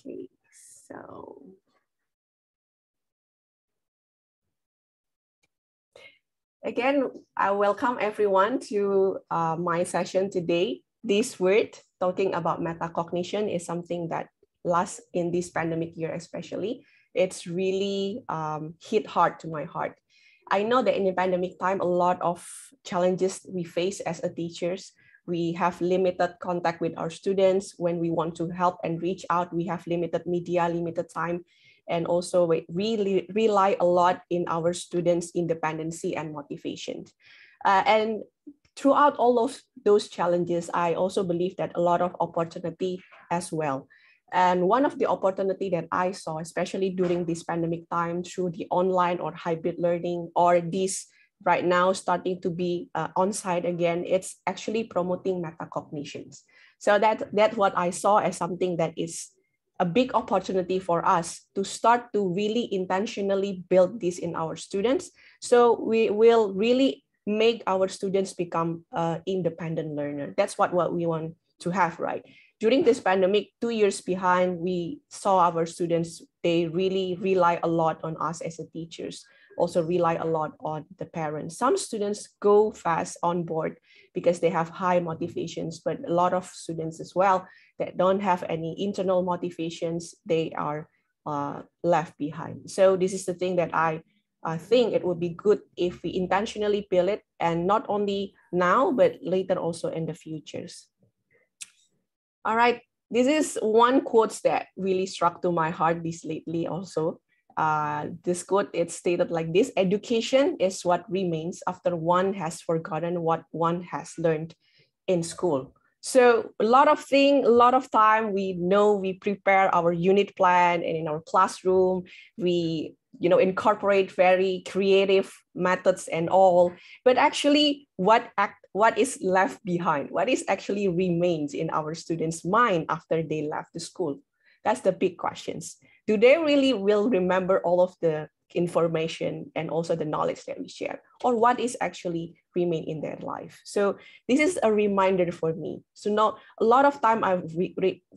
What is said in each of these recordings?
Okay, so again, I welcome everyone to my session today. This word, talking about metacognition, is something that lasts in this pandemic year especially. It's really hit hard to my heart. I know that in the pandemic time, a lot of challenges we face as a teachers. We have limited contact with our students. When we want to help and reach out, we have limited media, limited time. And also we really rely a lot in our students' independency and motivation. And throughout all of those challenges, I also believe that a lot of opportunity as well. And one of the opportunity that I saw, especially during this pandemic time, through the online or hybrid learning, or this right now starting to be on-site again, it's actually promoting metacognitions. So that's what I saw as something that is a big opportunity for us to start to really intentionally build this in our students. So we will really make our students become independent learner. That's what we want to have, right? During this pandemic, 2 years behind, we saw our students, they really rely a lot on us as a teachers, also rely a lot on the parents. Some students go fast on board because they have high motivations, but a lot of students as well that don't have any internal motivations, they are left behind. So this is the thing that I think it would be good if we intentionally build it, and not only now, but later also in the futures. All right, this is one quote that really struck to my heart this lately also. This quote, it's stated like this: education is what remains after one has forgotten what one has learned in school. So a lot of time, we know we prepare our unit plan, and in our classroom, we incorporate very creative methods and all, but actually what is left behind, what is actually remains in our students' mind after they left the school? That's the big questions. Do they really will remember all of the information and also the knowledge that we share, or what is actually remain in their life? So this is a reminder for me. So now a lot of time I'm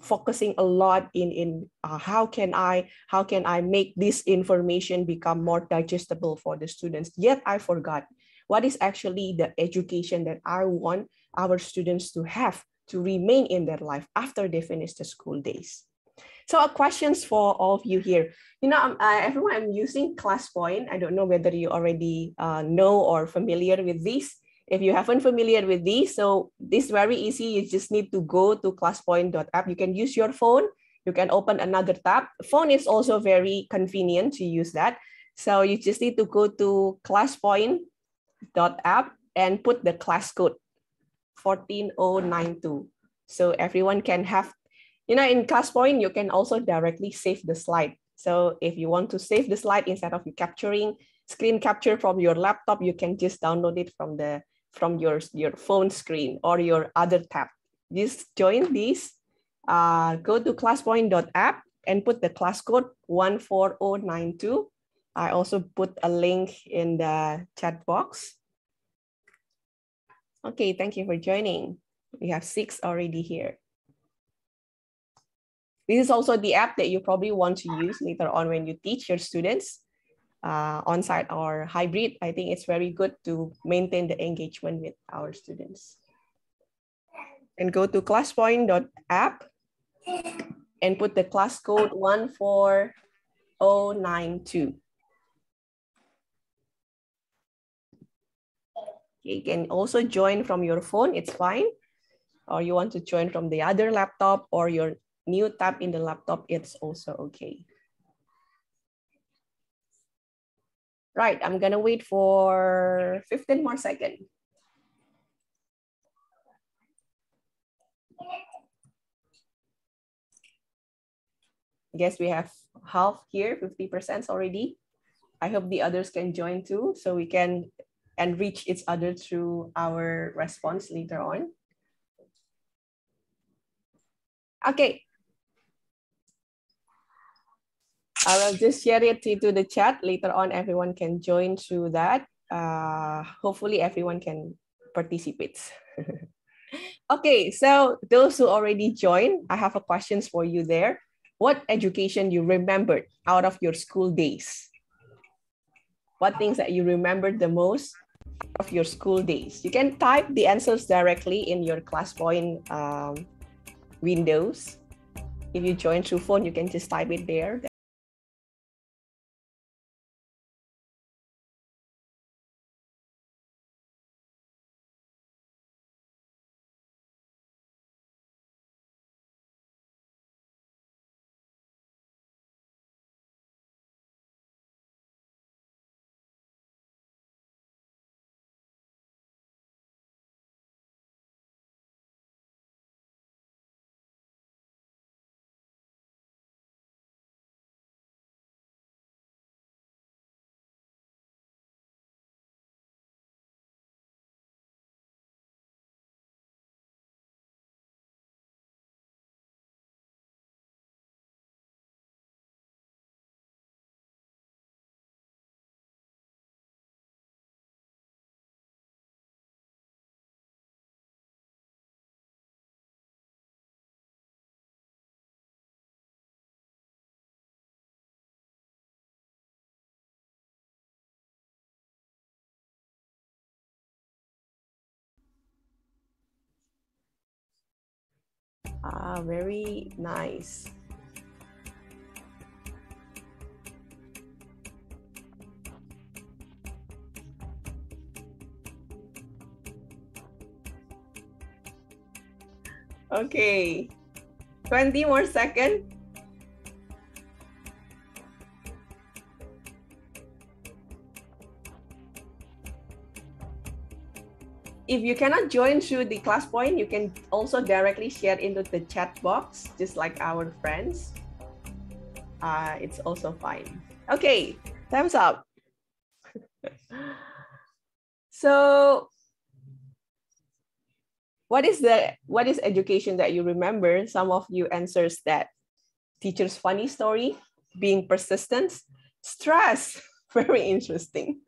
focusing a lot in how can I make this information become more digestible for the students, yet I forgot what is actually the education that I want our students to have to remain in their life after they finish the school days. So questions for all of you here. Everyone, I'm using ClassPoint. I don't know whether you already know or familiar with this. If you haven't familiar with this, so this is very easy. You just need to go to classpoint.app. You can use your phone. You can open another tab. Phone is also very convenient to use that. So you just need to go to classpoint.app and put the class code 14092. So everyone can have, in ClassPoint, you can also directly save the slide. So if you want to save the slide, instead of you capturing screen capture from your laptop, you can just download it from your phone screen or your other tab. Just join this, go to classpoint.app and put the class code 14092. I also put a link in the chat box. Okay, thank you for joining. We have 6 already here. This is also the app that you probably want to use later on when you teach your students on-site or hybrid. I think it's very good to maintain the engagement with our students. And go to classpoint.app and put the class code 14092. You can also join from your phone, it's fine. Or you want to join from the other laptop or your new tab in the laptop, it's also okay. Right, I'm gonna wait for 15 more seconds. I guess we have half here, 50% already. I hope the others can join too, so we can enrich each other through our response later on. Okay. I will just share it into the chat. Later on, everyone can join through that. Hopefully, everyone can participate. Okay, so those who already joined, I have a questions for you there. what education you remembered out of your school days? What things that you remembered the most of your school days? You can type the answers directly in your ClassPoint windows. If you join through phone, you can just type it there. Very nice. Okay, 20 more seconds. If you cannot join through the ClassPoint, you can also directly share into the chat box, just like our friends. It's also fine. Okay, thumbs up. So, what is education that you remember? Some of you answers that teacher's funny story, being persistent, stress. Very interesting.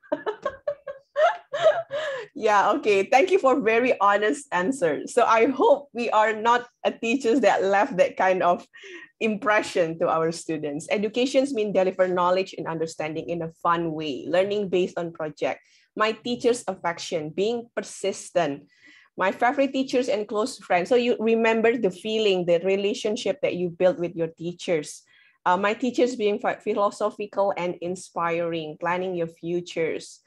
Yeah, okay. Thank you for very honest answers. So I hope we are not a teachers that left that kind of impression to our students. Educations mean deliver knowledge and understanding in a fun way, learning based on project. My teacher's affection, being persistent, my favorite teachers and close friends. So you remember the feeling, the relationship that you built with your teachers. My teachers being philosophical and inspiring, planning your futures.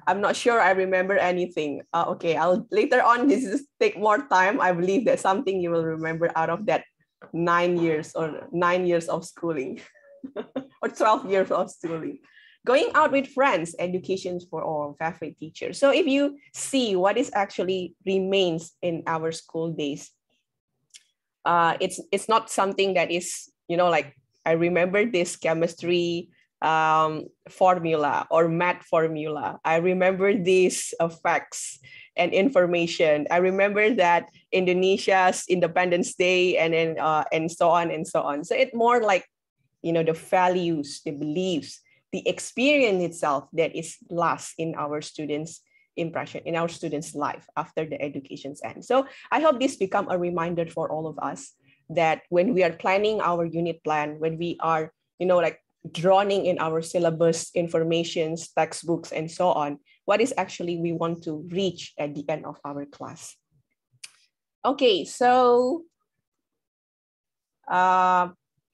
I'm not sure I remember anything. Okay, I'll later on, this is take more time. I believe that something you will remember out of that 9 years of schooling or 12 years of schooling. Going out with friends, education for all, favorite teachers. So if you see what is actually remains in our school days, it's not something that is, like, I remember this chemistry formula or math formula. I remember these facts and information. I remember that Indonesia's Independence Day and so on and so on. So it's more like, the values, the beliefs, the experience itself that is lost in our students' impression, in our students' life after the education's end. So I hope this become a reminder for all of us that when we are planning our unit plan, when we are, like drawing in our syllabus, informations, textbooks, and so on, what is actually we want to reach at the end of our class. Okay, so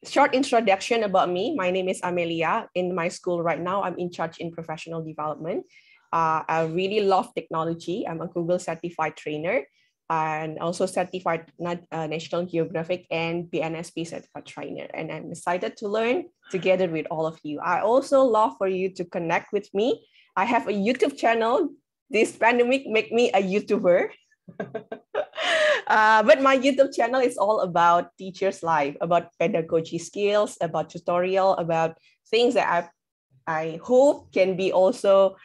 short introduction about me. My name is Amelia. In my school right now, I'm in charge in professional development. I really love technology. I'm a Google certified trainer and also certified National Geographic and PNSP certified trainer. And I'm excited to learn together with all of you. I also love for you to connect with me. I have a YouTube channel. This pandemic make me a YouTuber. But my YouTube channel is all about teachers' life, about pedagogy skills, about tutorial, about things that I hope can be also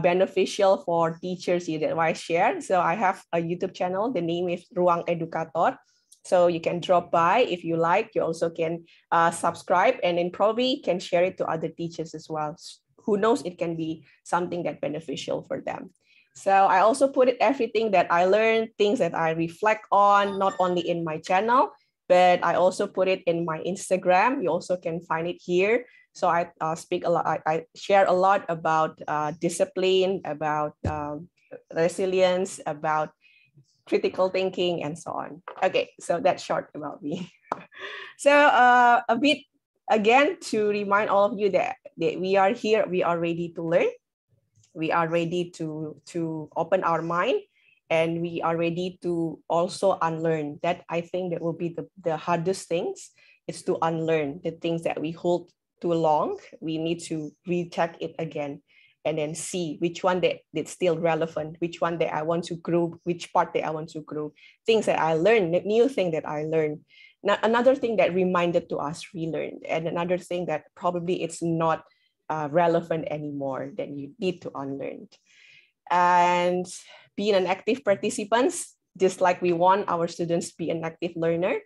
beneficial for teachers that I share. So I have a YouTube channel. The name is Ruang Educator. So you can drop by if you like. You also can subscribe and then probably can share it to other teachers as well. Who knows, it can be something that beneficial for them. So I also put it everything that I learned, things that I reflect on, not only in my channel, but I also put it in my Instagram. You also can find it here. So I speak a lot, I share a lot about discipline, about resilience, about critical thinking, and so on. Okay, so that's short about me. So a bit again to remind all of you that we are here, we are ready to learn, we are ready to open our mind, and we are ready to also unlearn. That I think that will be the hardest things, is to unlearn the things that we hold too long. We need to recheck it again and then see which one that's still relevant, which one that I want to grow, which part that I want to grow, things that I learned, new thing that I learned. Now, another thing that reminded to us relearned, and another thing that probably it's not relevant anymore, that you need to unlearn. And being an active participant, just like we want our students to be an active learner,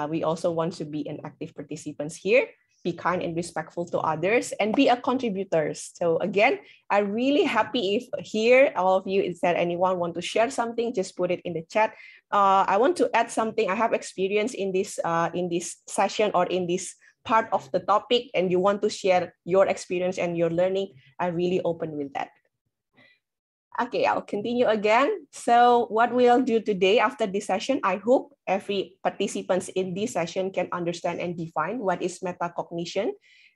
we also want to be an active participants here. Be kind and respectful to others, and be a contributor. So again, I'm really happy if here, all of you, is that anyone want to share something, just put it in the chat. I want to add something. I have experience in this session or in this part of the topic, and you want to share your experience and your learning, I'm really open with that. Okay, I'll continue again. So what we'll do today after this session, I hope every participants in this session can understand and define what is metacognition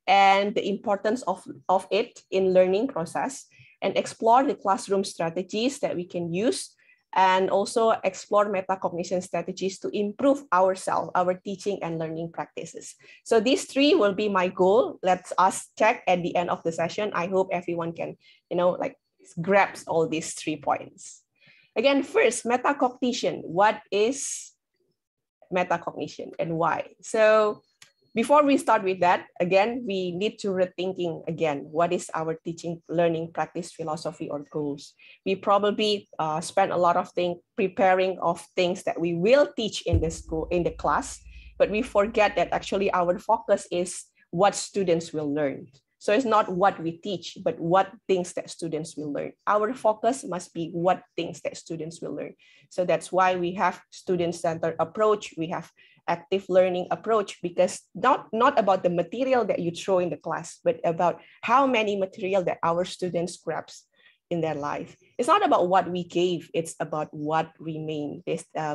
and the importance of it in learning process, and explore the classroom strategies that we can use, and also explore metacognition strategies to improve ourselves, our teaching and learning practices. So these three will be my goal. Let's us check at the end of the session. I hope everyone can, grabs all these 3 points. Again, first, metacognition. What is metacognition and why? So before we start with that, again, we need to rethinking again, what is our teaching, learning, practice, philosophy, or goals? We probably spend a lot of things preparing of things that we will teach in the school, in the class, but we forget that actually our focus is what students will learn. So it's not what we teach, but what things that students will learn. Our focus must be what things that students will learn. So that's why we have student-centered approach. We have active learning approach, because not about the material that you throw in the class, but about how many material that our students grasp in their life. It's not about what we gave, it's about what remained.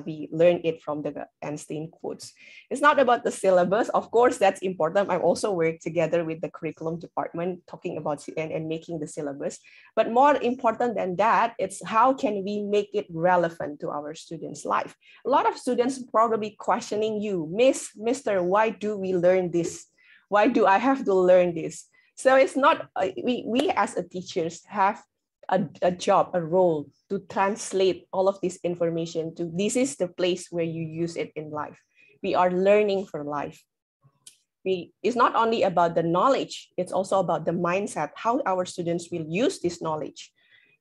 We learn it from the Einstein quotes. It's not about the syllabus. Of course, that's important. I also work together with the curriculum department talking about and making the syllabus. But more important than that, it's how can we make it relevant to our students' life. A lot of students probably questioning you, Mister, why do we learn this? Why do I have to learn this? So it's not, we as a teachers have a job, a role to translate all of this information to, this is the place where you use it in life. We are learning for life. It's not only about the knowledge, it's also about the mindset, how our students will use this knowledge.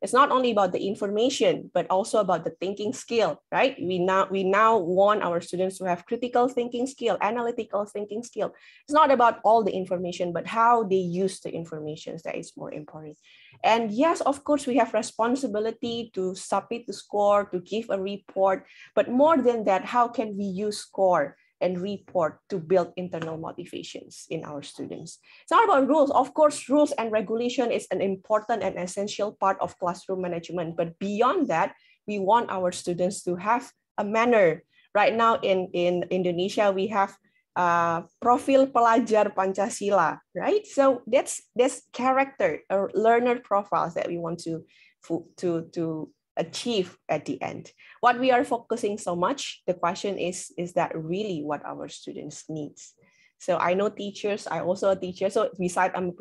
It's not only about the information, but also about the thinking skill, right? We now want our students to have critical thinking skill, analytical thinking skill. It's not about all the information, but how they use the information that is more important. And yes, of course, we have responsibility to submit the score, to give a report, but more than that, how can we use score and report to build internal motivations in our students? It's not about rules. Of course, rules and regulation is an important and essential part of classroom management. But beyond that, we want our students to have a manner. Right now in Indonesia, we have profil pelajar Pancasila, right? So that's character or learner profiles that we want to achieve at the end. What we are focusing so much, the question is that really what our students need? So I know teachers, I also a teacher. So besides I'm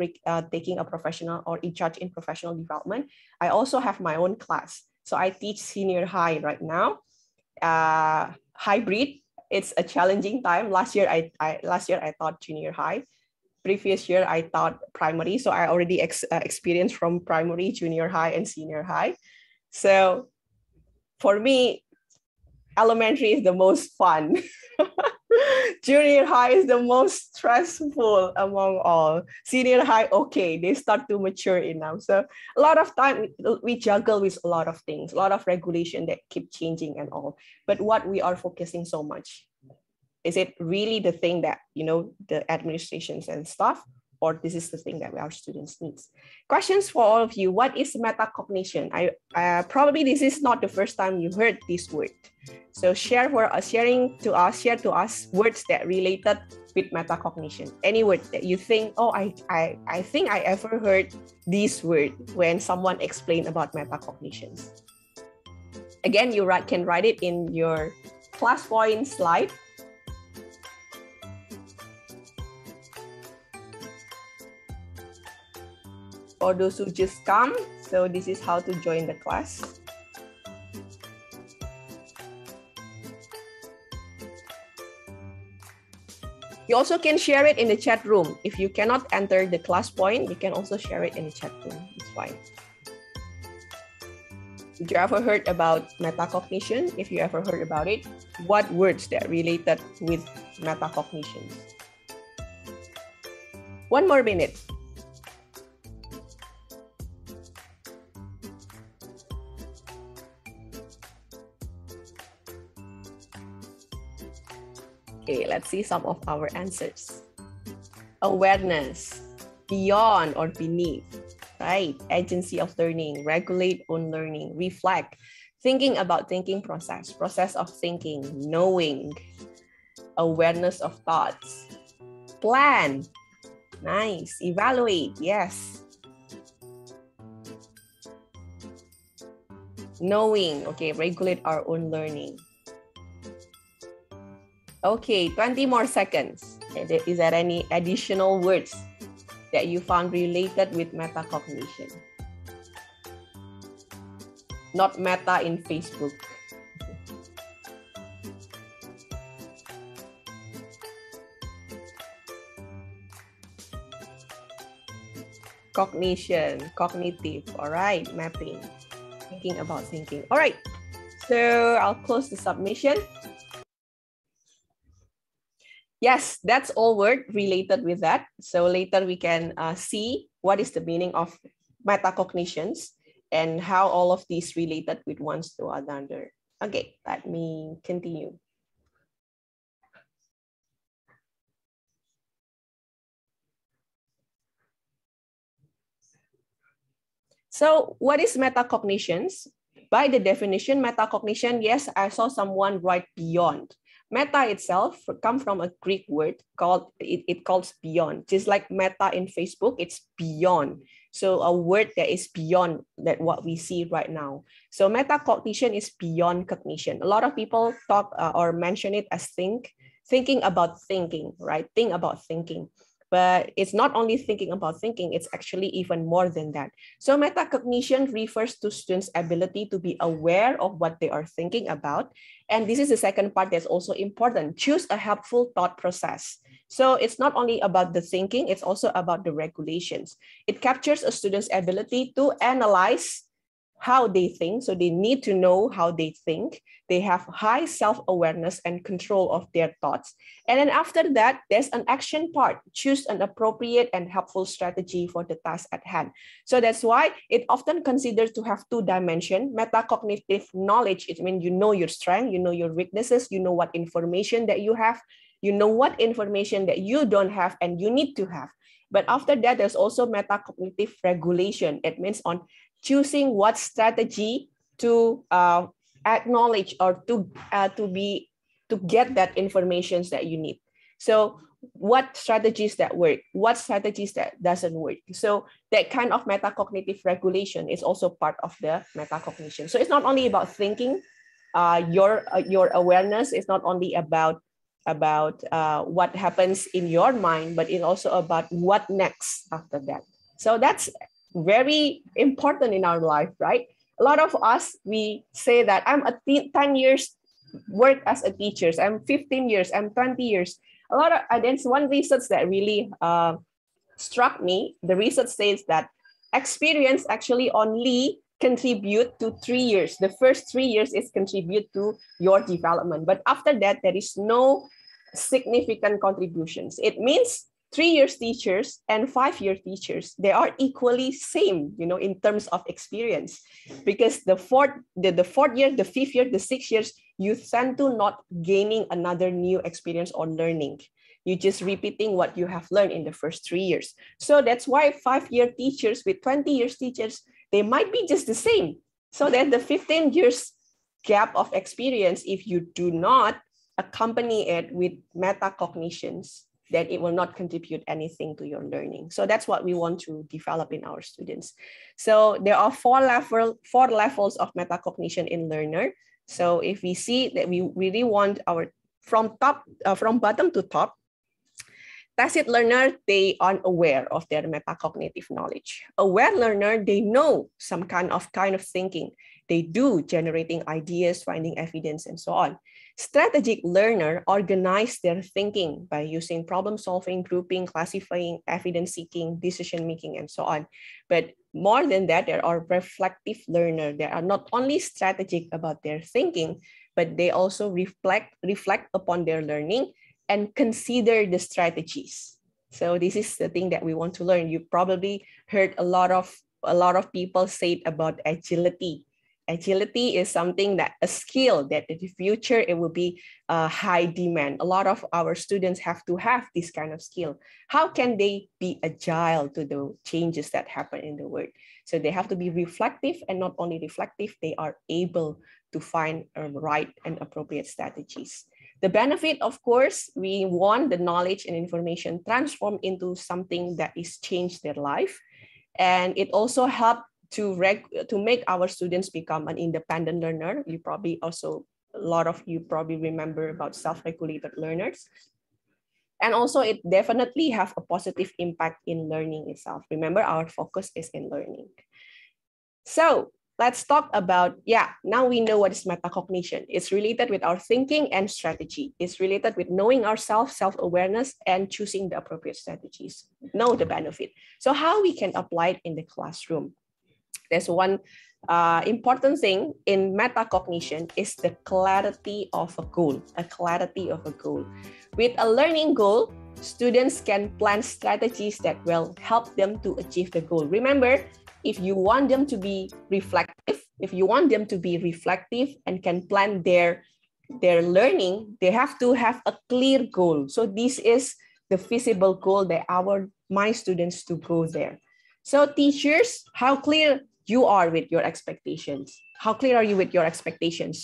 taking a professional or in charge in professional development, I also have my own class. So I teach senior high right now, hybrid. It's a challenging time. Last year I taught junior high. Previous year I taught primary. So I already experienced from primary, junior high, and senior high. So for me, elementary is the most fun. Junior high is the most stressful among all. Senior high, okay, they start to mature enough. So a lot of time we juggle with a lot of things, a lot of regulation that keep changing and all. But what we are focusing so much, Is it really the thing that, you know, the administrations and stuff, or this is the thing that our students need? Questions for all of you. What is metacognition? Probably this is not the first time you heard this word. So share to us words that related with metacognition. Any word that you think, oh, I think I ever heard this word when someone explained about metacognitions. Again, you can write it in your class point slide. For those who just come, so this is how to join the class. You also can share it in the chat room. If you cannot enter the class point, you can also share it in the chat room. It's fine. Did you ever heard about metacognition? If you ever heard about it, what words that related with metacognition? 1 more minute. Okay, let's see some of our answers. Awareness, beyond or beneath, right? Agency of learning, regulate on learning, reflect, thinking about thinking process of thinking, knowing, awareness of thoughts, plan, nice, evaluate, yes. Knowing, okay, regulate our own learning. Okay, 20 more seconds. Is there any additional words that you found related with metacognition? Not meta in Facebook. Cognition, cognitive, all right, mapping, thinking about thinking. All right, so I'll close the submission. Yes, that's all word related with that. So later we can see what is the meaning of metacognitions and how all of these related with one to another. Okay, let me continue. So what is metacognitions? By the definition, metacognition, yes, I saw someone write beyond. Meta itself comes from a Greek word called, it calls beyond. Just like meta in Facebook, it's beyond. So a word that is beyond that what we see right now. So metacognition is beyond cognition. A lot of people talk or mention it as thinking about thinking, right? Think about thinking. But it's not only thinking about thinking, it's actually even more than that. So metacognition refers to students' ability to be aware of what they are thinking about. And this is the second part that's also important. Choose a helpful thought process. So it's not only about the thinking, it's also about the regulations. It captures a student's ability to analyze how they think. So they need to know how they think. They have high self-awareness and control of their thoughts. And then after that, there's an action part. Choose an appropriate and helpful strategy for the task at hand. So that's why it often considered to have 2 dimensions. Metacognitive knowledge, it means you know your strength, you know your weaknesses, you know what information that you have, you know what information that you don't have and you need to have. But after that, there's also metacognitive regulation. It means on choosing what strategy to acknowledge or to get that information that you need. So what strategies that work, what strategies that doesn't work. So that kind of metacognitive regulation is also part of the metacognition. So it's not only about thinking, your awareness is not only about what happens in your mind, but it's also about what next after that. So that's very important in our life, right? A lot of us, we say that I'm 10 years work as a teacher, I'm 15 years, I'm 20 years. A lot of, there's one research that really struck me. The research says that experience actually only contribute to 3 years. The first 3 years is contribute to your development. But after that, there is no significant contributions. It means 3 year teachers and 5 year teachers, they are equally same, in terms of experience, because the fourth year, the 5th year, the 6 years, you tend to not gaining another new experience or learning. You just repeating what you have learned in the first 3 years. So that's why 5-year teachers with 20 years teachers, they might be just the same. So that the 15 years gap of experience, if you do not accompany it with metacognitions, then it will not contribute anything to your learning. So that's what we want to develop in our students. So there are four levels of metacognition in learner. So if we see that we really want our from bottom to top, tacit learner, they are aware of their metacognitive knowledge. Aware learner, they know some kind of thinking. They do generating ideas, finding evidence, and so on. Strategic learner organize their thinking by using problem solving, grouping, classifying, evidence seeking, decision making, and so on. But more than that, there are reflective learner. They are not only strategic about their thinking, but they also reflect upon their learning and consider the strategies. So this is the thing that we want to learn. You probably heard a lot of people say about agility. Agility is something that a skill that in the future it will be high demand. A lot of our students have to have this kind of skill. How can they be agile to the changes that happen in the world? So they have to be reflective, and not only reflective, they are able to find right and appropriate strategies. The benefit, of course, we want the knowledge and information transformed into something that is changed their life. And it also helps to make our students become an independent learner. A lot of you probably remember about self-regulated learners. And also it definitely have a positive impact in learning itself. Remember, our focus is in learning. So let's talk about, now we know what is metacognition. It's related with our thinking and strategy. It's related with knowing ourselves, self-awareness, and choosing the appropriate strategies. Know the benefit. So how we can apply it in the classroom? There's one important thing in metacognition is the clarity of a goal, With a learning goal, students can plan strategies that will help them to achieve the goal. Remember, if you want them to be reflective, and can plan their learning, they have to have a clear goal. So this is the feasible goal that my students to go there. So teachers, how clear you are with your expectations? How clear are you with your expectations?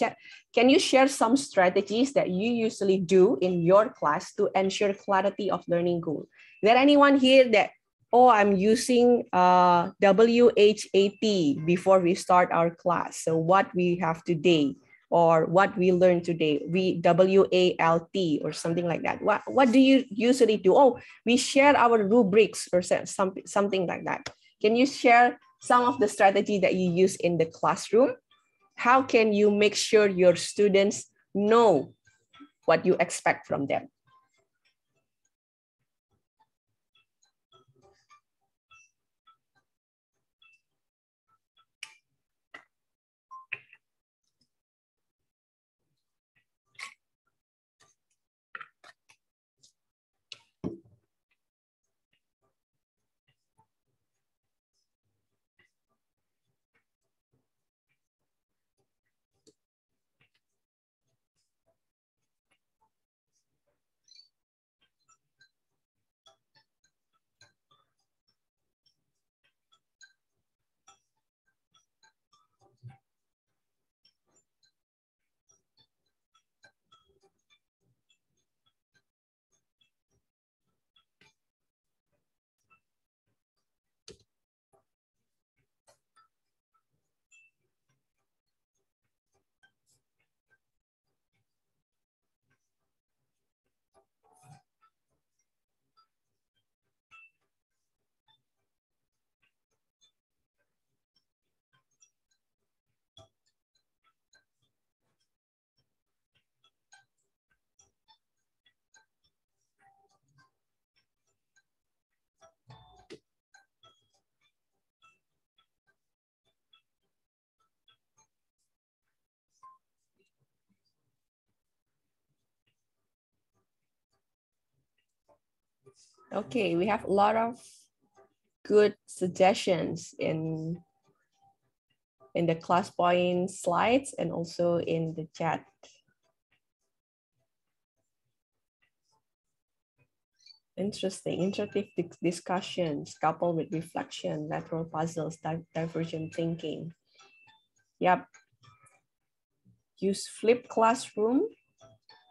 Can you share some strategies that you usually do in your class to ensure clarity of learning goal? Is there anyone here that, I'm using WHAT before we start our class? So what we have today, or what we learned today, WALT or something like that. What do you usually do? We share our rubrics or something like that. Can you share some of the strategy that you use in the classroom? How can you make sure your students know what you expect from them? Okay, we have a lot of good suggestions in the class point slides and also in the chat. Interesting, interactive discussions coupled with reflection, lateral puzzles, divergent thinking. Yep. Use flipped classroom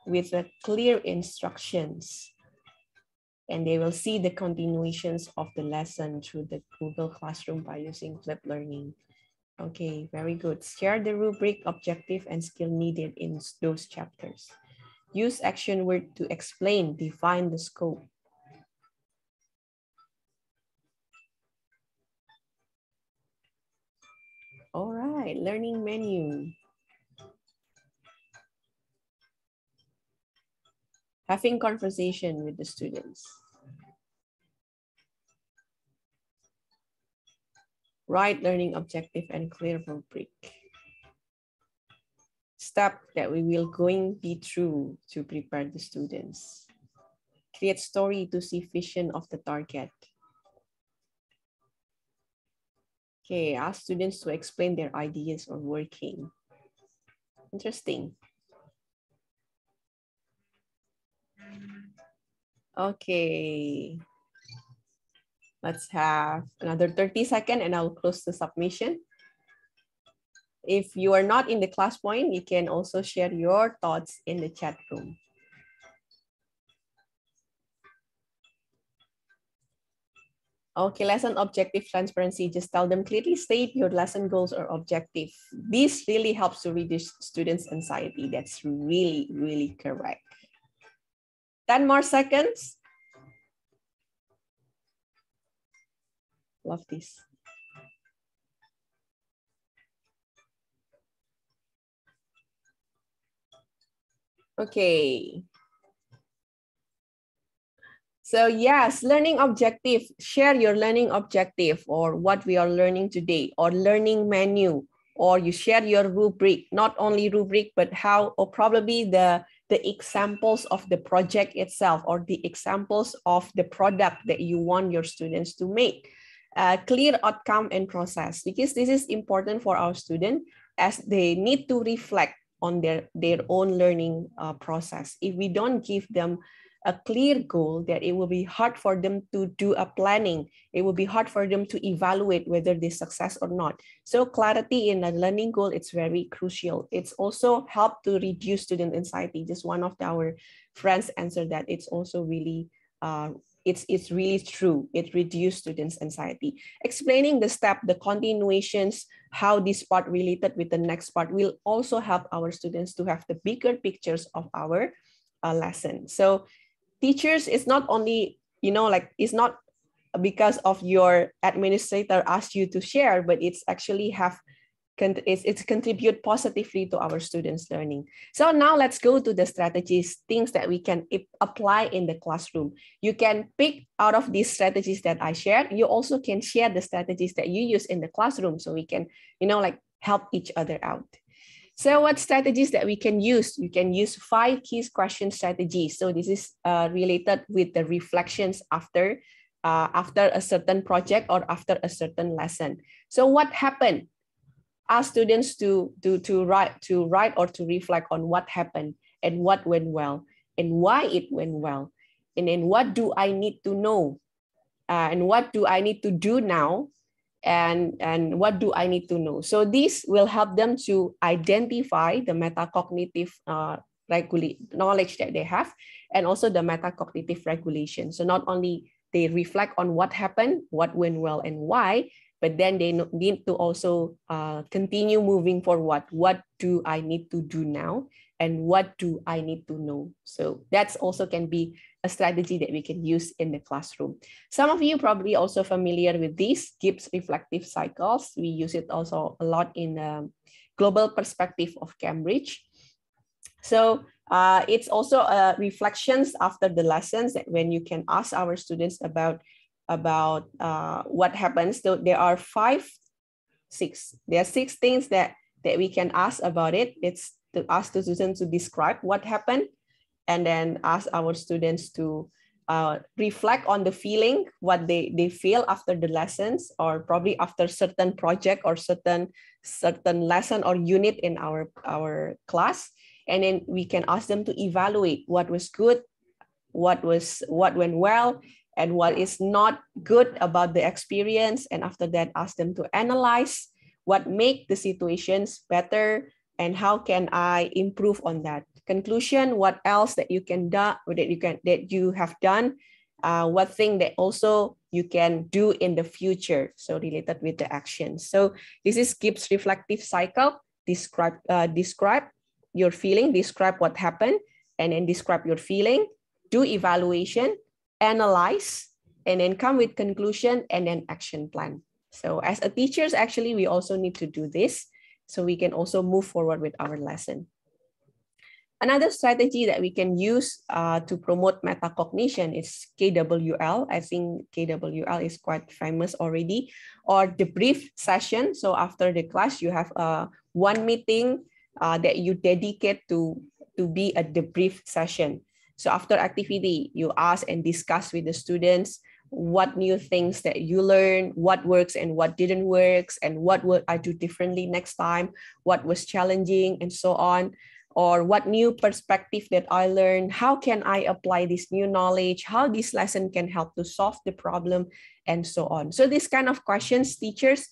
with a clear instructions, and they will see the continuations of the lesson through the Google Classroom by using flipped learning. Okay, very good. Share the rubric, objective, and skill needed in those chapters. Use action word to explain, define the scope. All right, learning menu. Having conversation with the students. Write learning objective and clear rubric. Step that we will going be through to prepare the students. Create story to see vision of the target. Okay, ask students to explain their ideas or working. Interesting. Okay. Let's have another 30 seconds and I'll close the submission. If you are not in the class point, you can also share your thoughts in the chat room. Okay, lesson objective transparency. Just tell them clearly state your lesson goals or objective. This really helps to reduce students' anxiety. That's really, really correct. 10 more seconds. Love this. Okay. So yes, learning objective, share your learning objective or what we are learning today, or learning menu, or you share your rubric, not only rubric, but how, or probably the examples of the project itself, or the examples of the product that you want your students to make. Clear outcome and process, because this is important for our students as they need to reflect on their own learning process. If we don't give them a clear goal, that it will be hard for them to do a planning. It will be hard for them to evaluate whether they success or not. So clarity in a learning goal, it's very crucial. It's also helped to reduce student anxiety. Just one of our friends answered that it's also really, it's really true. It reduced students' anxiety. Explaining the step, the continuations, how this part related with the next part will also help our students to have the bigger pictures of our lesson. So teachers, it's not only, like it's not because of your administrator asked you to share, but it's actually it's contribute positively to our students' learning. So now let's go to the strategies, things that we can apply in the classroom. You can pick out of these strategies that I shared. You also can share the strategies that you use in the classroom, so we can, like help each other out. So what strategies that we can use? You can use 5 key question strategies. So this is related with the reflections after a certain project or after a certain lesson. So what happened? Ask students to write or to reflect on what happened and what went well and why it went well. And then what do I need to know? And what do I need to do now? And what do I need to know? So this will help them to identify the metacognitive knowledge that they have, and also the metacognitive regulation. So not only they reflect on what happened, what went well, and why, but then they need to also continue moving forward. What do I need to do now? And what do I need to know? So that's also can be a strategy that we can use in the classroom. Some of you probably also familiar with these Gibbs reflective cycles. We use it also a lot in the global perspective of Cambridge. So it's also reflections after the lessons, that when you can ask our students about what happens. So there are 6 things that we can ask about it. It's to ask the students to describe what happened, and then ask our students to reflect on the feeling, what they feel after the lessons, or probably after certain project or certain lesson or unit in our class. And then we can ask them to evaluate what was good, what went well, and what is not good about the experience. And after that, ask them to analyze what make the situations better and how can I improve on that. Conclusion, what else that you have done, what thing that also you can do in the future, so related with the actions. So this is Gibbs reflective cycle. Describe your feeling, describe what happened, and then describe your feeling, do evaluation, analyze, and then come with conclusion and then action plan. So as a teachers, actually, we also need to do this so we can also move forward with our lesson. Another strategy that we can use to promote metacognition is KWL. I think KWL is quite famous already, or debrief session. So after the class, you have one meeting that you dedicate to be a debrief session. So after activity, you ask and discuss with the students what new things that you learned, what works and what didn't work, and what would I do differently next time, what was challenging, and so on. Or what new perspective that I learned, how can I apply this new knowledge, how this lesson can help to solve the problem, and so on. So this kind of questions, teachers,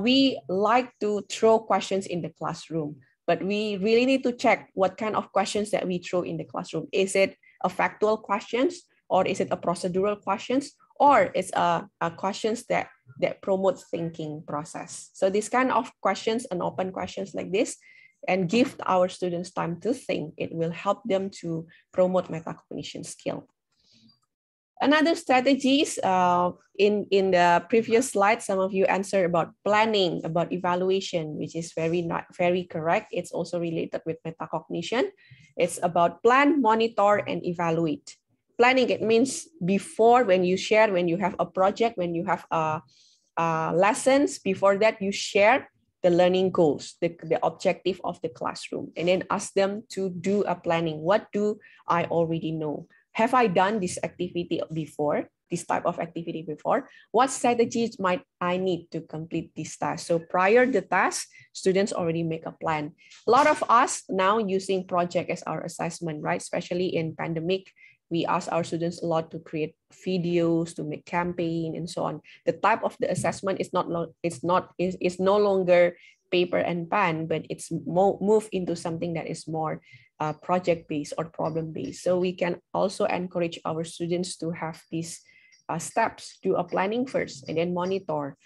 we like to throw questions in the classroom, but we really need to check what kind of questions that we throw in the classroom. Is it a factual questions, or is it a procedural questions, or it's a questions that promote thinking process? So this kind of questions and open questions like this, and give our students time to think, it will help them to promote metacognition skill. Another strategies, in the previous slide, some of you answered about planning, about evaluation, which is not very correct. It's also related with metacognition. It's about plan, monitor, and evaluate. Planning, it means before, when you share, when you have a project, when you have lessons, before that you share the learning goals, the objective of the classroom, and then ask them to do a planning. What do I already know? Have I done this activity before, this type of activity before? What strategies might I need to complete this task? So prior to the task, students already make a plan. A lot of us now using project as our assessment, right? Especially in pandemic, we ask our students a lot to create videos, to make campaign, and so on. The type of the assessment is no longer paper and pen, but it's moved into something that is more project-based or problem-based. So we can also encourage our students to have these steps, do a planning first, and then monitor.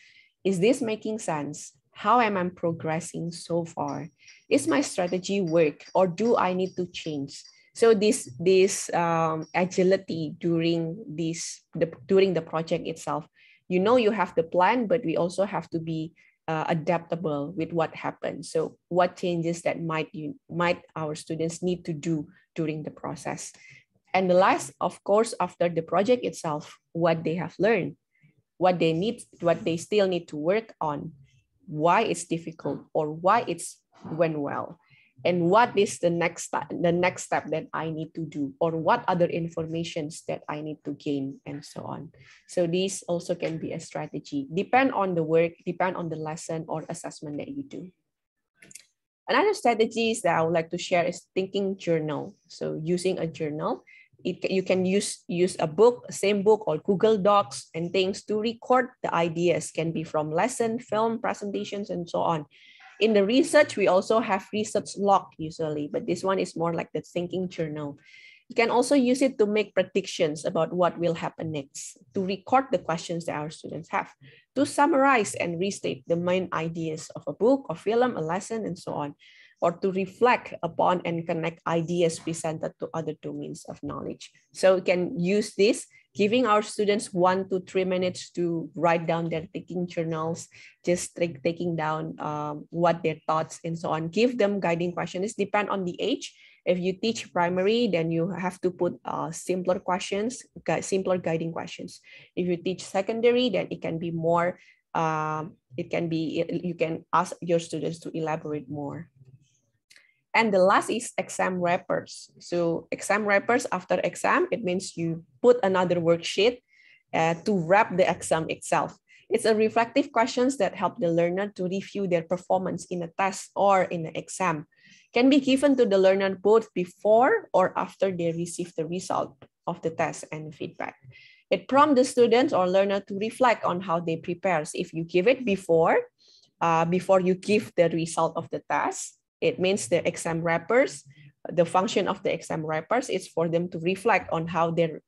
Is this making sense? How am I progressing so far? Is my strategy work, or do I need to change? So this agility during the project itself, you know, you have the plan, but we also have to be adaptable with what happens. So what changes that might our students need to do during the process. And the last, of course, after the project itself, what they have learned, what they still need to work on, why it's difficult or why it's went well. And what is the next step that I need to do, or what other informations that I need to gain, and so on. So these also can be a strategy. Depend on the work, depend on the lesson or assessment that you do. Another strategies that I would like to share is thinking journal. So using a journal, you can use a book, same book, or Google Docs and things to record the ideas. Can be from lesson, film, presentations, and so on. In the research, we also have research log usually, but this one is more like the thinking journal. You can also use it to make predictions about what will happen next, to record the questions that our students have, to summarize and restate the main ideas of a book, or film, a lesson, and so on, or to reflect upon and connect ideas presented to other domains of knowledge. So we can use this, giving our students 1 to 3 minutes to write down their thinking journals, just taking down what their thoughts and so on. Give them guiding questions. It depends on the age. If you teach primary, then you have to put simpler questions, simpler guiding questions. If you teach secondary, then it can be more, you can ask your students to elaborate more. And the last is exam wrappers. So exam wrappers, after exam, it means you put another worksheet to wrap the exam itself. It's a reflective questions that help the learner to review their performance in a test or in an exam. Can be given to the learner both before or after they receive the result of the test and feedback. It prompts the students or learner to reflect on how they prepare. So if you give it before you give the result of the test, it means the exam wrappers, the function of the exam wrappers is for them to reflect on how they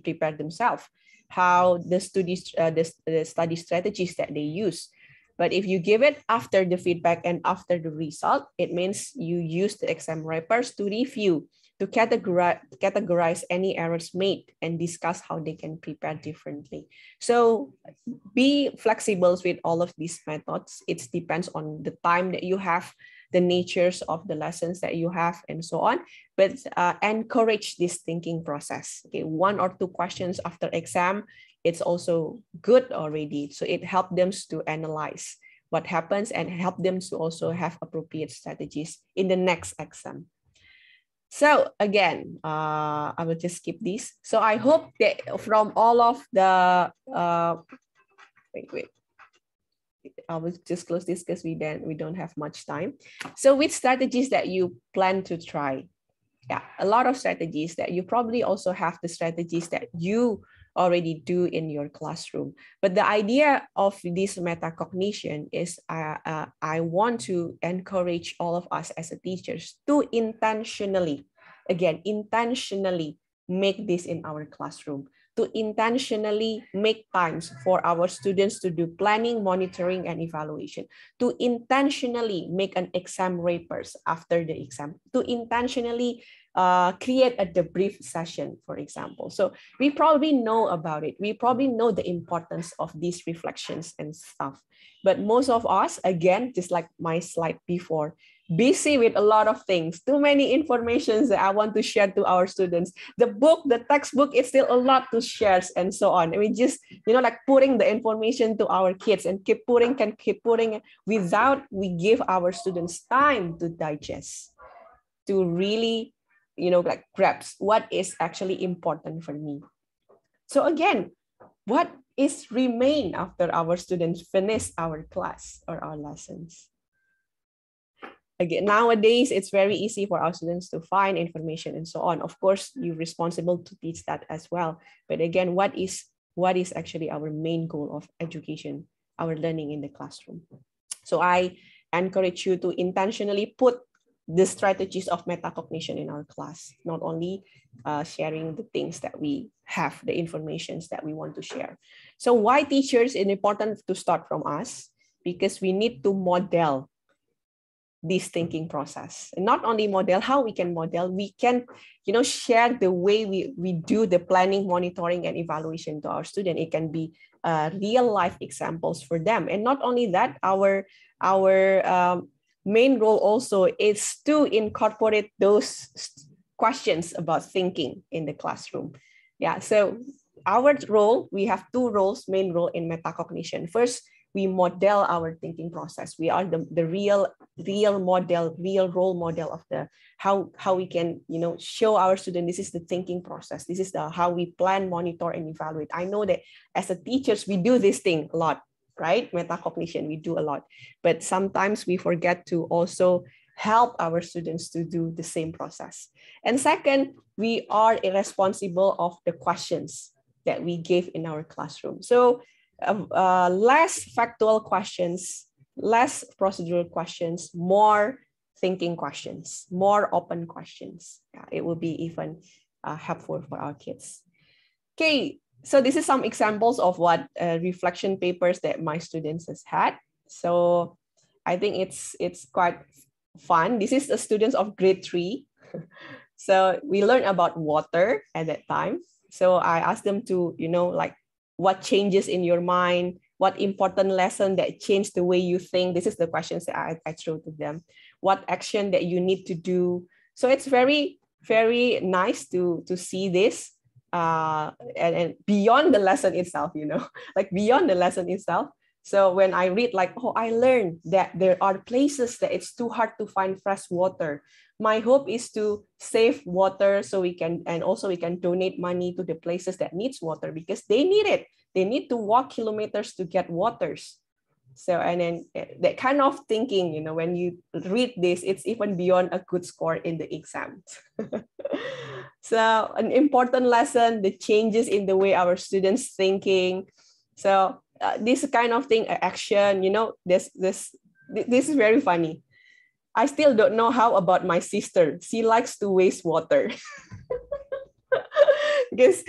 prepare themselves, how the study strategies that they use. But if you give it after the feedback and after the result, it means you use the exam wrappers to review, to categorize any errors made and discuss how they can prepare differently. So be flexible with all of these methods. It depends on the time that you have, the natures of the lessons that you have, and so on. But encourage this thinking process. Okay, 1 or 2 questions after exam, it's also good already. So it helps them to analyze what happens and help them to also have appropriate strategies in the next exam. So again, I will just skip this. So I hope that from all of the, wait. I will just close this because we don't have much time. So which strategies that you plan to try? Yeah, a lot of strategies that you probably also have the strategies that you already do in your classroom. But the idea of this metacognition is I want to encourage all of us as a teachers to intentionally make this in our classroom, to intentionally make times for our students to do planning, monitoring, and evaluation, to intentionally make an exam wrappers after the exam, to intentionally create a debrief session, for example. So we probably know about it. We probably know the importance of these reflections and stuff. But most of us, again, just like my slide before, busy with a lot of things, too many informations that I want to share to our students. The book, the textbook, it's still a lot to share and so on. And we just, like putting the information to our kids and keep putting without we give our students time to digest, to really, like grasp what is actually important for me. So again, what is remain after our students finish our class or our lessons? Again, nowadays, it's very easy for our students to find information and so on. Of course, you're responsible to teach that as well. But again, what is actually our main goal of education, our learning in the classroom? So I encourage you to intentionally put the strategies of metacognition in our class, not only sharing the things that we have, the informations that we want to share. So why teachers is important to start from us? Because we need to model this thinking process. And not only model, how we can model, we can, share the way we do the planning, monitoring, and evaluation to our student. It can be real life examples for them. And not only that, our main role also is to incorporate those questions about thinking in the classroom. Yeah, so our role, we have 2 roles, main role in metacognition. First, we model our thinking process. We are the real role model of the how we can show our student this is the thinking process. This is how we plan, monitor, and evaluate. I know that as a teachers we do this thing a lot, right? Metacognition, we do a lot, but sometimes we forget to also help our students to do the same process. And second, we are responsible of the questions that we give in our classroom. So less factual questions, less procedural questions, more thinking questions, more open questions. Yeah, it will be even helpful for our kids. Okay, so this is some examples of what reflection papers that my students has had. So I think it's quite fun. This is the students of grade 3. So we learned about water at that time. So I asked them to, like, what changes in your mind, what important lesson that changed the way you think. This is the questions that I threw to them. What action that you need to do. So it's very, very nice to see this and beyond the lesson itself, like beyond the lesson itself. So when I read like, oh, I learned that there are places that it's too hard to find fresh water. My hope is to save water so we can, and also we can donate money to the places that needs water because they need it. They need to walk kilometers to get waters. So, and then that kind of thinking, you know, when you read this, it's even beyond a good score in the exam. So an important lesson, the changes in the way our students thinking. So this kind of thing, action, you know, this is very funny. I still don't know how about my sister. She likes to waste water. Because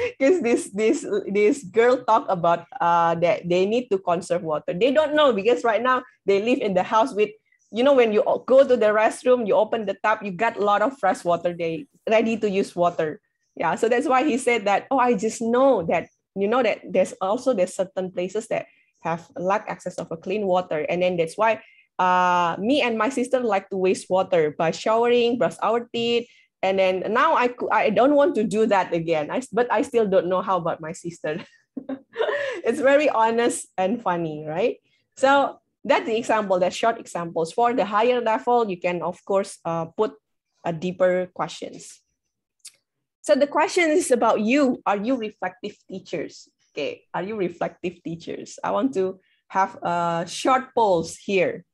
this girl talk about that they need to conserve water. They don't know because right now they live in the house with, you know, when you go to the restroom, you open the tap, you got a lot of fresh water. They ready to use water. Yeah, so that's why he said that. Oh, I just know that, you know, that there's certain places that have lack access of a clean water, and then that's why me and my sister like to waste water by showering, brush our teeth. And then now I don't want to do that again. But I still don't know how about my sister. It's very honest and funny, right? So that's the example, that short examples. For the higher level, you can, of course, put a deeper questions. So the question is about you. Are you reflective teachers? Okay, are you reflective teachers? I want to have a short polls here.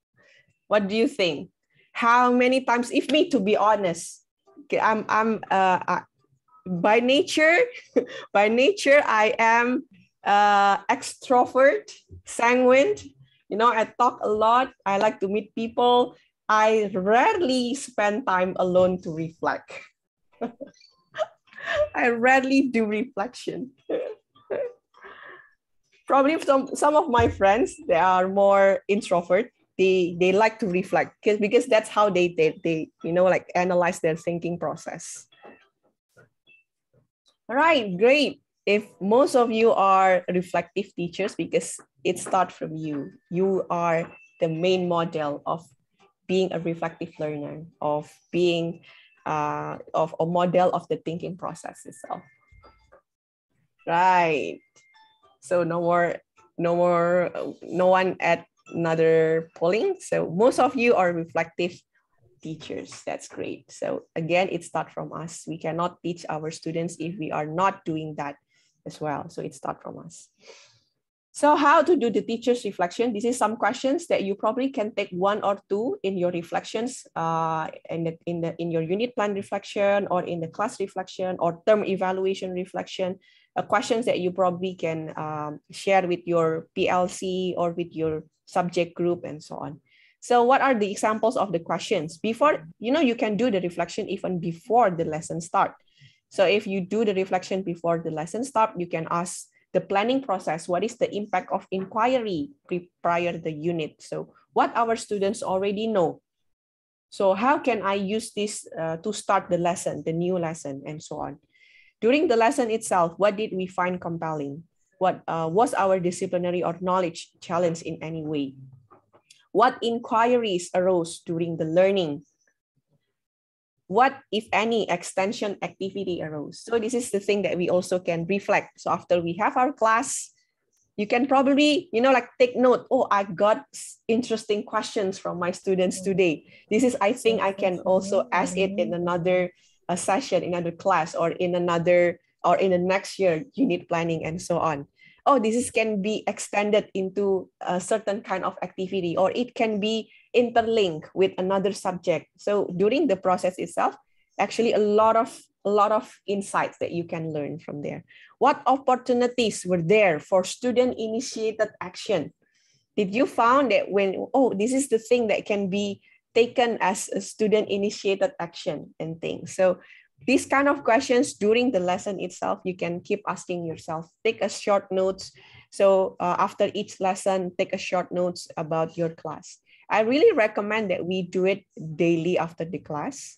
What do you think? How many times, if me, to be honest, okay, I'm by nature, I am extrovert, sanguine. You know, I talk a lot. I like to meet people. I rarely spend time alone to reflect. I rarely do reflection. Probably some of my friends, they are more introvert. They like to reflect because that's how they you know, like analyze their thinking process. All right, great. If most of you are reflective teachers, because it starts from you. You are the main model of being a reflective learner, of being of a model of the thinking process itself. Right. So no one at another polling. So most of you are reflective teachers. That's great. So again, it starts from us. We cannot teach our students if we are not doing that as well. So it starts from us. So how to do the teacher's reflection? This is some questions that you probably can take one or two in your reflections, in your unit plan reflection, or in the class reflection, or term evaluation reflection. Questions that you probably can share with your PLC or with your subject group and so on. So what are the examples of the questions? Before, you know, you can do the reflection even before the lesson start. So if you do the reflection before the lesson start, you can ask the planning process. What is the impact of inquiry prior to the unit? So what our students already know. So how can I use this to start the lesson, the new lesson, and so on. During the lesson itself, what did we find compelling? What was our disciplinary or knowledge challenge in any way? What inquiries arose during the learning? What, if any, extension activity arose? So this is the thing that we also can reflect. So after we have our class, you can probably, you know, like take note. Oh, I got interesting questions from my students today. This is, I think I can also ask it in another session, in another class, or in another, or in the next year unit planning and so on. Oh, this can be extended into a certain kind of activity, or it can be interlinked with another subject. So during the process itself, actually a lot of insights that you can learn from there. What opportunities were there for student-initiated action? Did you found that when, oh, this is the thing that can be taken as a student-initiated action and things. So these kind of questions during the lesson itself, you can keep asking yourself. Take a short notes. So after each lesson, take a short notes about your class. I really recommend that we do it daily after the class,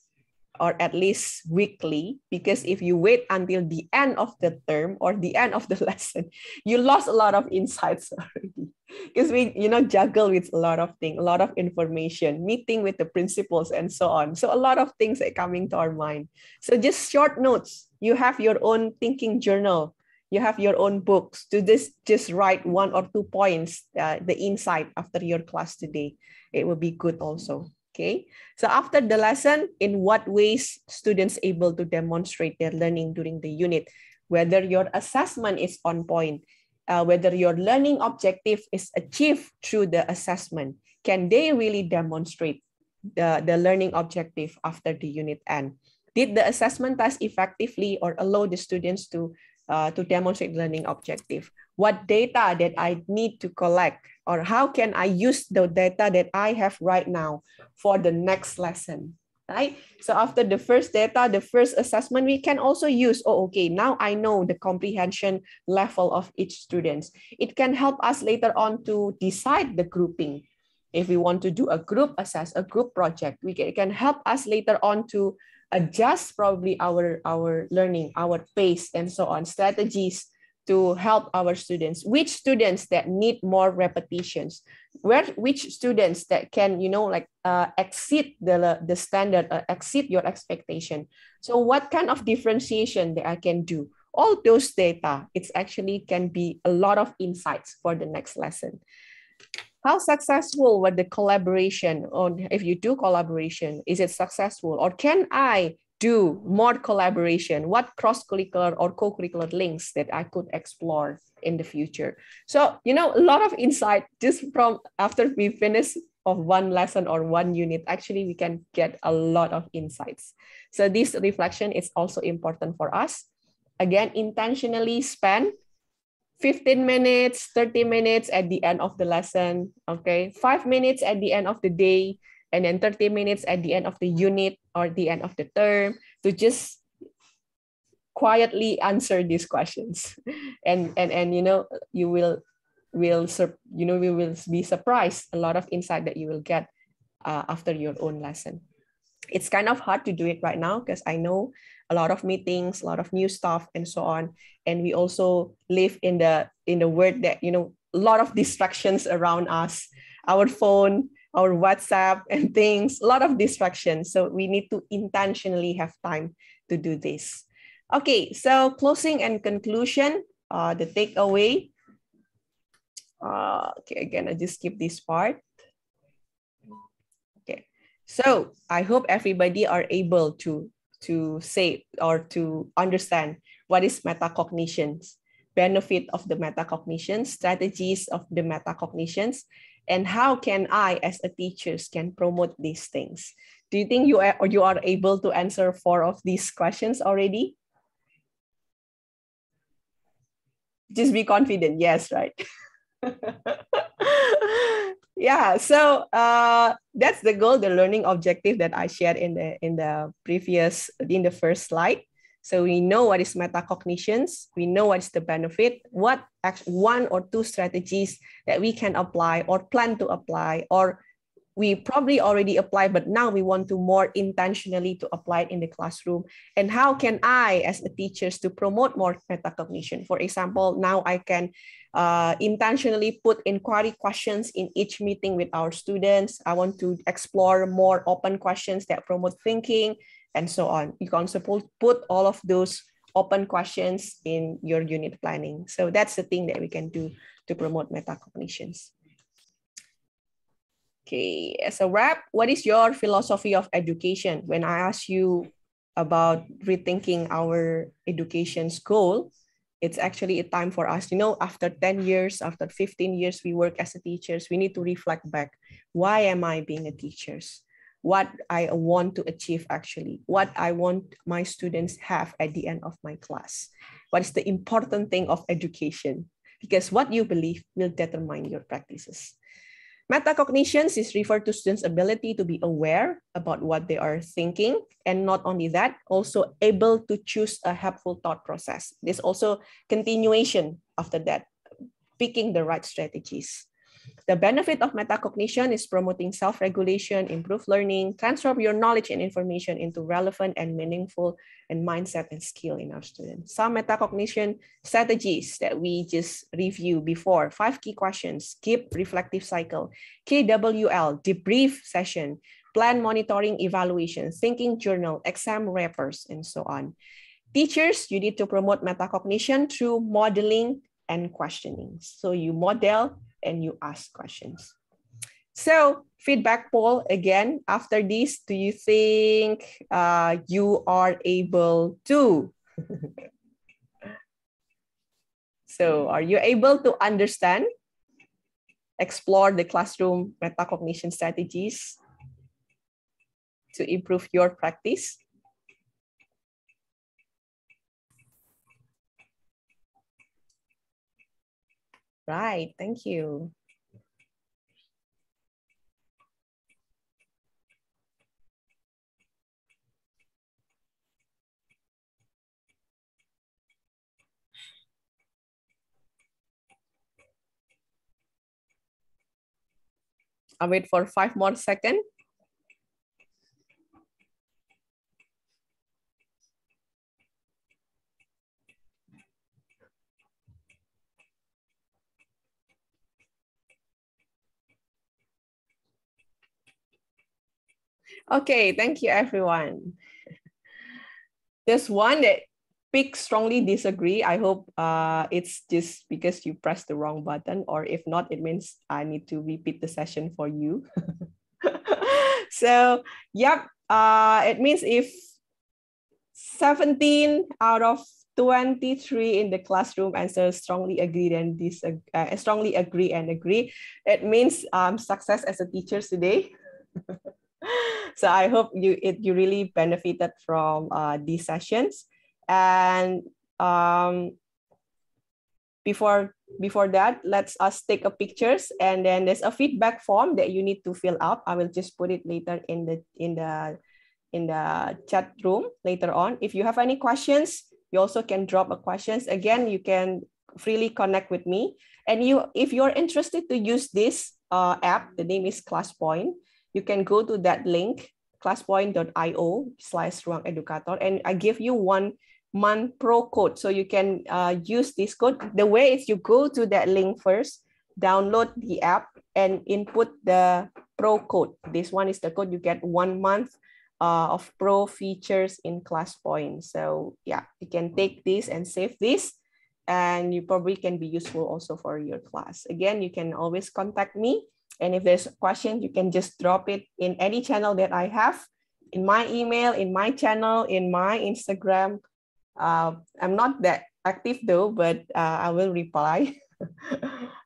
or at least weekly, because if you wait until the end of the term or the end of the lesson, you lost a lot of insights already. Because we, you know, juggle with a lot of things, a lot of information, meeting with the principals and so on. So a lot of things are coming to our mind. So just short notes. You have your own thinking journal. you have your own books. To this, just write 1 or 2 points, the insight after your class today. It will be good also. Okay. So after the lesson, in what ways students able to demonstrate their learning during the unit, whether your assessment is on point, whether your learning objective is achieved through the assessment, can they really demonstrate the learning objective after the unit end? Did the assessment task effectively or allow the students to demonstrate learning objective? What data that I need to collect, or how can I use the data that I have right now for the next lesson, right? So after the first data, the first assessment, we can also use, oh, okay, now I know the comprehension level of each student. It can help us later on to decide the grouping. If we want to do a group a group project, it can help us later on to adjust probably our learning, our pace, and so on, strategies to help our students. Which students that need more repetitions, which students that can, exceed the standard, exceed your expectation. So what kind of differentiation that I can do? All those data, it's actually can be a lot of insights for the next lesson. How successful was the collaboration? Or if you do collaboration, is it successful? Or can I do more collaboration? What cross-curricular or co-curricular links that I could explore in the future? So, a lot of insight just from after we finish of one lesson or one unit, actually we can get a lot of insights. So this reflection is also important for us. Again, intentionally spend 15 minutes, 30 minutes at the end of the lesson, okay? 5 minutes at the end of the day, and then 30 minutes at the end of the unit or the end of the term to just quietly answer these questions. And you will be surprised a lot of insight that you will get after your own lesson. It's kind of hard to do it right now because I know a lot of meetings, a lot of new stuff, and so on. And we also live in the world that, a lot of distractions around us, our phone, our WhatsApp and things, a lot of distractions. So we need to intentionally have time to do this. Okay, so closing and conclusion, the takeaway. Okay, again, I just skip this part. Okay, so I hope everybody are able to say or to understand what is metacognitions, benefit of the metacognition, strategies of the metacognitions, and how can I as a teacher can promote these things. Do you think you are able to answer 4 of these questions already? Just be confident. Yes, right. Yeah, so that's the goal, the learning objective that I shared in the first slide. So we know what is metacognitions, we know what is the benefit, what 1 or 2 strategies that we can apply or plan to apply, or we probably already applied, but now we want to more intentionally to apply it in the classroom. And how can I, as a teacher, to promote more metacognition? For example, now I can intentionally put inquiry questions in each meeting with our students. I want to explore more open questions that promote thinking, and so on. You can put all of those open questions in your unit planning. So that's the thing that we can do to promote metacognitions. Okay, as a wrap, what is your philosophy of education? When I ask you about rethinking our education's goal, it's actually a time for us, after 10 years, after 15 years, we work as a teachers, we need to reflect back. Why am I being a teacher? What I want to achieve actually, what I want my students have at the end of my class. What is the important thing of education? Because what you believe will determine your practices. Metacognitions is referred to students' ability to be aware about what they are thinking, and not only that, also able to choose a helpful thought process. There's also continuation after that, picking the right strategies. The benefit of metacognition is promoting self-regulation, improved learning, transfer of your knowledge and information into relevant and meaningful and mindset and skill in our students. Some metacognition strategies that we just reviewed before: 5 key questions, keep reflective cycle, KWL, debrief session, plan monitoring evaluation, thinking journal, exam wrappers, and so on. teachers, you need to promote metacognition through modeling and questioning. So you model and you ask questions. So feedback poll again, after this, do you think you are able to? So are you able to understand, explore the classroom metacognition strategies to improve your practice? Right, thank you. I'll wait for 5 more seconds. Okay, thank you, everyone. There's one that pick strongly disagree. I hope it's just because you pressed the wrong button, or if not, it means I need to repeat the session for you. So, yep, it means if 17 out of 23 in the classroom answer strongly agree and strongly agree and agree, it means success as a teacher today. So I hope you really benefited from these sessions. And before that, let's us take a pictures, and then there's a feedback form that you need to fill up. I will just put it later in the chat room later on. If you have any questions, you also can drop a questions. Again, you can freely connect with me. And if you're interested to use this app, the name is ClassPoint. You can go to that link, classpoint.io/ruangeducator, and I give you 1 month pro code. So you can use this code. The way is you go to that link first, download the app, and input the pro code. This one is the code. You get 1 month of pro features in ClassPoint. So yeah, you can take this and save this, and you probably can be useful also for your class. Again, you can always contact me. And if there's a question, you can just drop it in any channel that I have, in my email, in my channel, in my Instagram. I'm not that active though, but I will reply.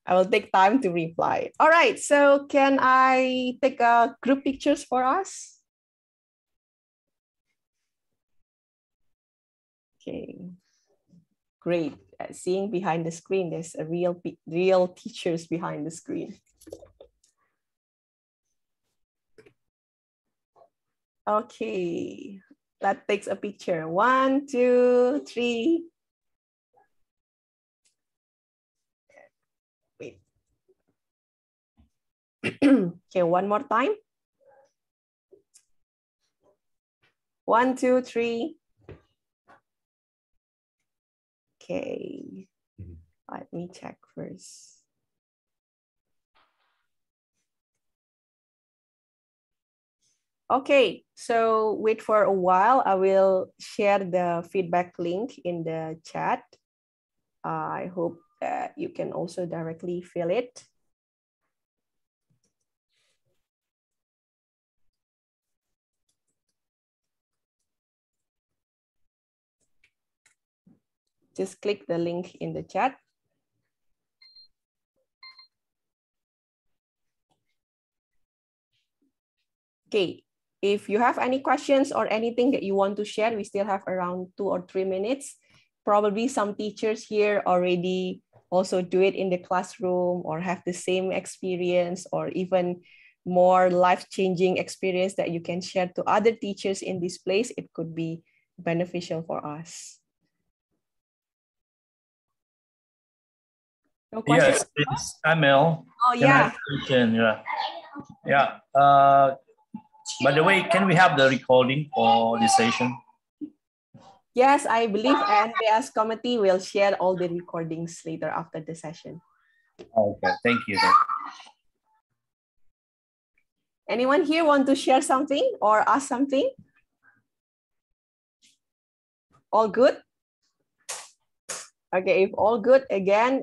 I will take time to reply. All right, so can I take group pictures for us? Okay, great. Seeing behind the screen, there's a real teachers behind the screen. Okay, let's take a picture. 1, 2, 3. Wait. Okay, one more time. 1, 2, 3. Okay, let me check first. Okay, so wait for a while. I will share the feedback link in the chat. I hope that you can also directly fill it. Just click the link in the chat. Okay, if you have any questions or anything that you want to share, we still have around 2 or 3 minutes. Probably some teachers here already also do it in the classroom or have the same experience or even more life-changing experience that you can share to other teachers in this place. It could be beneficial for us. No questions? Yes, it's Amelia. Oh, yeah. Yeah. By the way, can we have the recording for this session? Yes, I believe ANPS committee will share all the recordings later after the session. Okay, thank you. Anyone here want to share something or ask something? All good? Okay, if all good, again,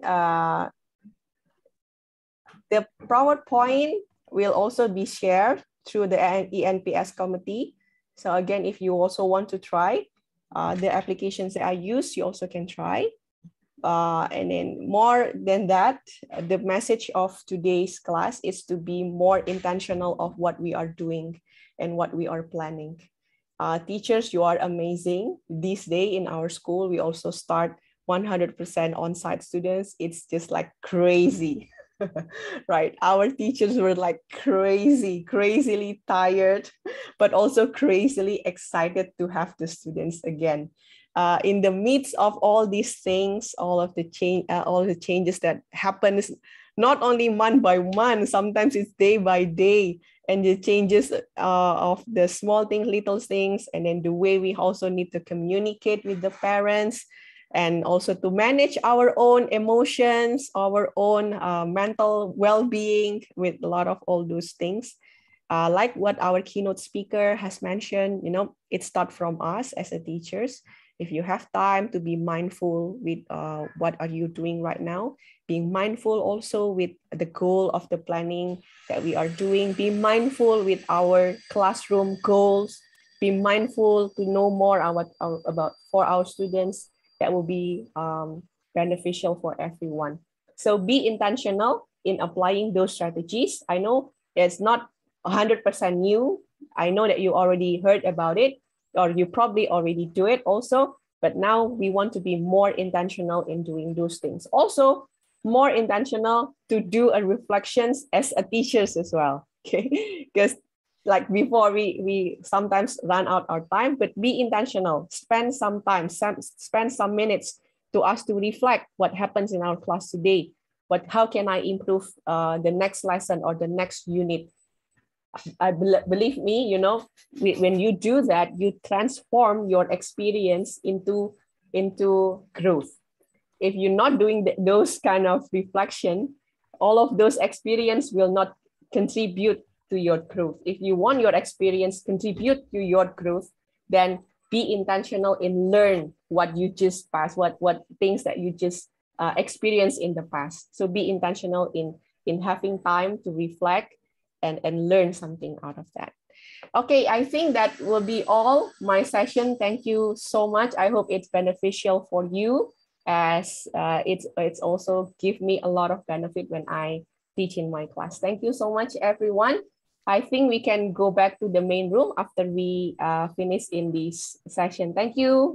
the PowerPoint will also be shared through the ANPS committee. So again, if you also want to try the applications that I use, you also can try. And then more than that, the message of today's class is to be more intentional of what we are doing and what we are planning. Teachers, you are amazing. This day in our school, we also start 100% on-site students. It's just like crazy. Right, our teachers were like crazily tired, but also crazily excited to have the students again. In the midst of all these things, all the changes that happens, not only month by month, sometimes it's day by day, and the changes of the small things, little things, and then the way we also need to communicate with the parents, and also to manage our own emotions, our own mental well-being with a lot of all those things. Like what our keynote speaker has mentioned, you know, it starts from us as a teachers. If you have time to be mindful with what are you doing right now, being mindful also with the goal of the planning that we are doing, be mindful with our classroom goals, be mindful to know more about for our students. That will be beneficial for everyone. So be intentional in applying those strategies. I know it's not 100% new. I know that you already heard about it, or you probably already do it also, but now we want to be more intentional in doing those things. Also, more intentional to do a reflections as a teachers as well, okay? Because like before, we sometimes run out our time, but be intentional. Spend some time, spend some minutes to us to reflect what happens in our class today. How can I improve the next lesson or the next unit? Believe me, you know, when you do that, you transform your experience into growth. If you're not doing those kind of reflection, all of those experience will not contribute to your growth. If you want your experience contribute to your growth, then be intentional in learn what you just passed, what things that you just experienced in the past. So be intentional in having time to reflect and learn something out of that. Okay, I think that will be all my session. Thank you so much. I hope it's beneficial for you, as it's also give me a lot of benefit when I teach in my class. Thank you so much, everyone. I think we can go back to the main room after we finish in this session. Thank you.